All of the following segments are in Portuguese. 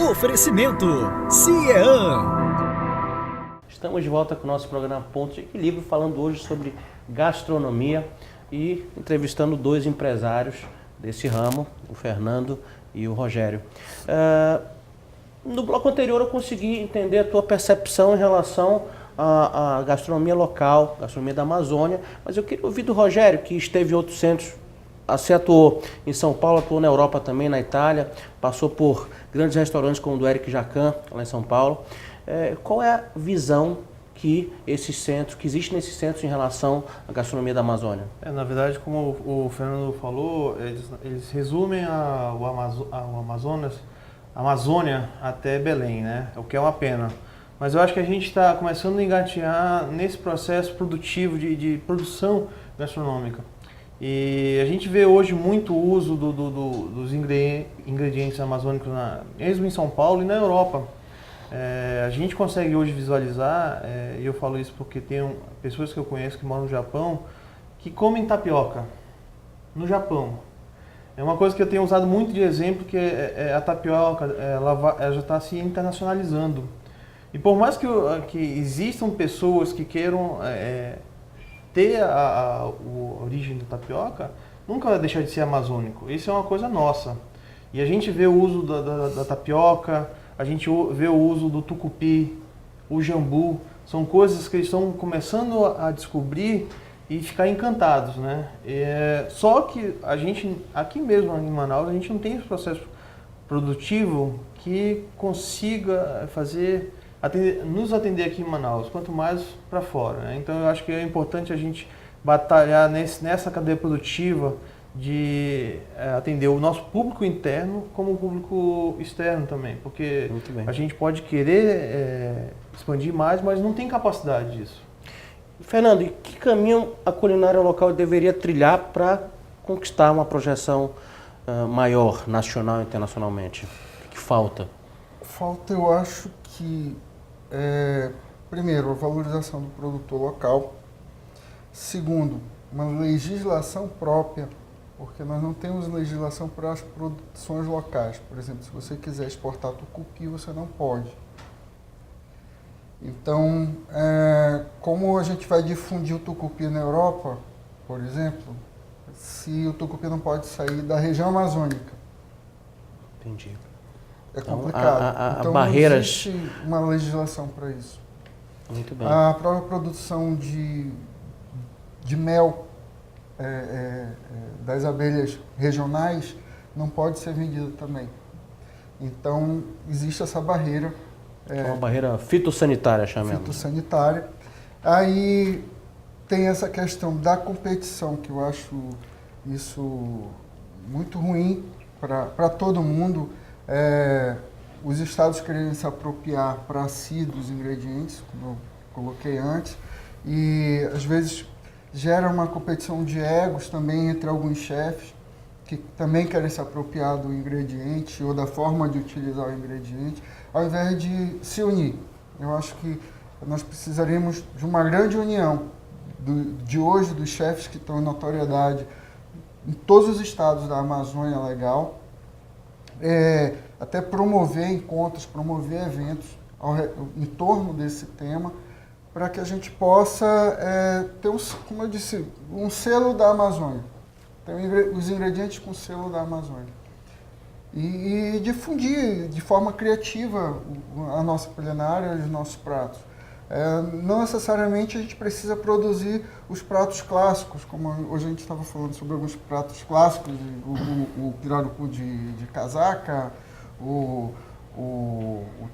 Oferecimento CIEAM. Estamos de volta com o nosso programa Ponto de Equilíbrio, falando hoje sobre gastronomia e entrevistando dois empresários desse ramo, o Fernando e o Rogério. No bloco anterior eu consegui entender a tua percepção em relação à gastronomia local, gastronomia da Amazônia, mas eu queria ouvir do Rogério, que esteve em outros centros. Você atuou em São Paulo, atuou na Europa também, na Itália, passou por grandes restaurantes como o do Eric Jacan, lá em São Paulo. Qual é a visão que existe nesses centros em relação à gastronomia da Amazônia? Na verdade, como o Fernando falou, eles resumem a Amazônia até Belém, né? O que é uma pena. Mas eu acho que a gente está começando a engatear nesse processo produtivo de produção gastronômica. E a gente vê hoje muito uso dos ingredientes amazônicos, mesmo em São Paulo e na Europa. A gente consegue hoje visualizar, e eu falo isso porque tem pessoas que eu conheço que moram no Japão, que comem tapioca no Japão. É uma coisa que eu tenho usado muito de exemplo, que a tapioca ela já está se internacionalizando. E por mais que existam pessoas que queiram ter a origem da tapioca, nunca vai deixar de ser amazônico. Isso é uma coisa nossa. E a gente vê o uso da tapioca, a gente vê o uso do tucupi, o jambu. São coisas que eles estão começando a descobrir e ficar encantados, né? Só que a gente, aqui mesmo em Manaus, a gente não tem esse processo produtivo que consiga nos atender aqui em Manaus, quanto mais para fora, né? Então eu acho que é importante a gente batalhar nessa cadeia produtiva de atender o nosso público interno como o público externo também, porque a gente pode querer expandir mais, mas não tem capacidade disso. Fernando, e que caminho a culinária local deveria trilhar para conquistar uma projeção maior, nacional e internacionalmente? O que falta? Falta, eu acho que, primeiro, a valorização do produtor local. Segundo, uma legislação própria, porque nós não temos legislação para as produções locais. Por exemplo, se você quiser exportar tucupi, você não pode. Então, como a gente vai difundir o tucupi na Europa, por exemplo, se o tucupi não pode sair da região amazônica? Entendi. É complicado. Então, barreiras... não existe uma legislação para isso. Muito bem. A própria produção de mel das abelhas regionais não pode ser vendida também. Então, existe essa barreira. Uma barreira fitossanitária, chamamos. Fitossanitária. Aí tem essa questão da competição, que eu acho isso muito ruim para todo mundo. Os estados querem se apropriar para si dos ingredientes, como eu coloquei antes, e às vezes gera uma competição de egos também entre alguns chefes que também querem se apropriar do ingrediente ou da forma de utilizar o ingrediente, ao invés de se unir. Eu acho que nós precisaríamos de uma grande união de hoje, dos chefes que estão em notoriedade em todos os estados da Amazônia Legal, até promover encontros, promover eventos em torno desse tema, para que a gente possa ter, como eu disse, um selo da Amazônia. Tem os ingredientes com selo da Amazônia. E difundir de forma criativa a nossa culinária, os nossos pratos. Não necessariamente a gente precisa produzir os pratos clássicos, como hoje a gente estava falando sobre alguns pratos clássicos, o pirarucu de casaca, o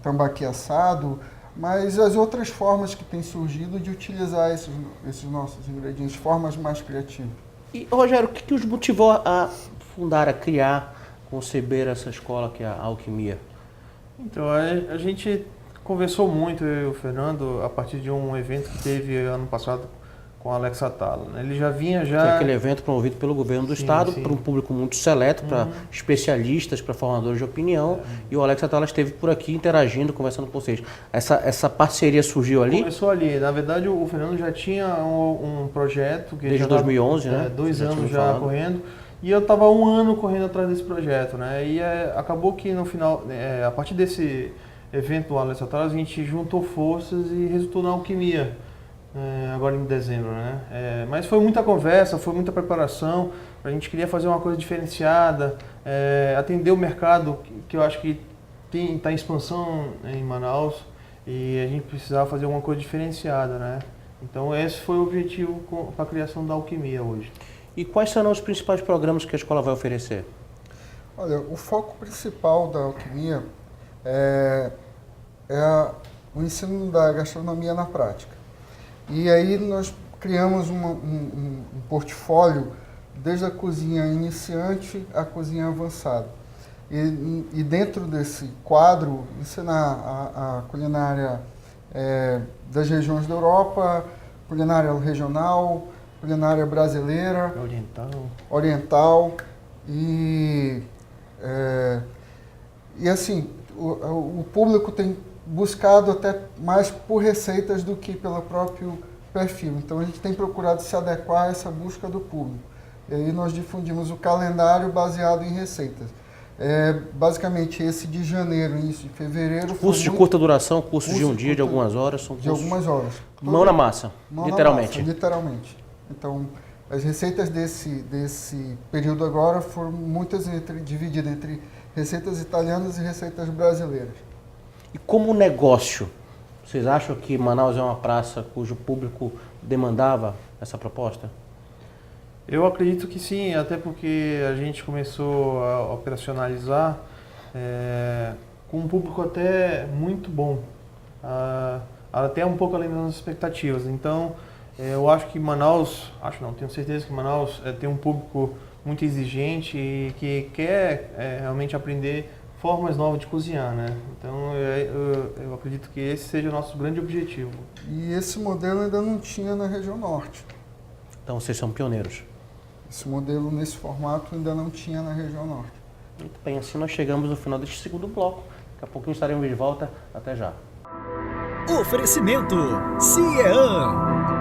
tambaqui assado, mas as outras formas que têm surgido de utilizar esses nossos ingredientes, formas mais criativas. E, Rogério, o que os motivou a fundar, a criar, conceber essa escola que é a Alquimia? Então, a gente conversou muito, eu e o Fernando, a partir de um evento que teve ano passado com o Alex Atala. Ele já vinha Que é aquele evento promovido pelo governo do estado, para um público muito seleto, para especialistas, para formadores de opinião, e o Alex Atala esteve por aqui interagindo, conversando com vocês. Essa parceria surgiu ali? Começou ali. Na verdade, o Fernando já tinha um projeto que desde 2011, né? 2 anos já correndo, E eu estava 1 ano correndo atrás desse projeto, né? E acabou que no final, a partir desse evento do Alex Atlas, a gente juntou forças e resultou na alquimia, agora em dezembro, né? Mas foi muita conversa, foi muita preparação, a gente queria fazer uma coisa diferenciada, atender o mercado que eu acho que está em expansão em Manaus e a gente precisava fazer alguma coisa diferenciada, né? Então esse foi o objetivo para a criação da alquimia hoje. E quais serão os principais programas que a escola vai oferecer? Olha, o foco principal da alquimia é o ensino da gastronomia na prática. E aí nós criamos um portfólio desde a cozinha iniciante à cozinha avançada. E dentro desse quadro, ensinar a culinária das regiões da Europa, culinária regional, culinária brasileira, oriental e assim, o público tem buscado até mais por receitas do que pelo próprio perfil. Então a gente tem procurado se adequar a essa busca do público. E aí nós difundimos o calendário baseado em receitas. Basicamente esse de janeiro, início de fevereiro. Cursos de curta duração, cursos de um dia, de algumas horas, são de algumas horas. Mão na massa, literalmente. Literalmente. Então, as receitas desse período agora foram muitas divididas entre receitas italianas e receitas brasileiras. E como negócio, vocês acham que Manaus é uma praça cujo público demandava essa proposta? Eu acredito que sim, até porque a gente começou a operacionalizar com um público até muito bom, até um pouco além das nossas expectativas. Então, eu acho que Manaus, tenho certeza que Manaus tem um público muito exigente e que quer realmente aprender formas novas de cozinhar, né? Então, eu acredito que esse seja o nosso grande objetivo. E esse modelo ainda não tinha na região norte. Então, vocês são pioneiros. Esse modelo, nesse formato, ainda não tinha na região norte. Muito bem, assim nós chegamos no final deste segundo bloco. Daqui a pouquinho estaremos de volta. Até já. Oferecimento CIEAN.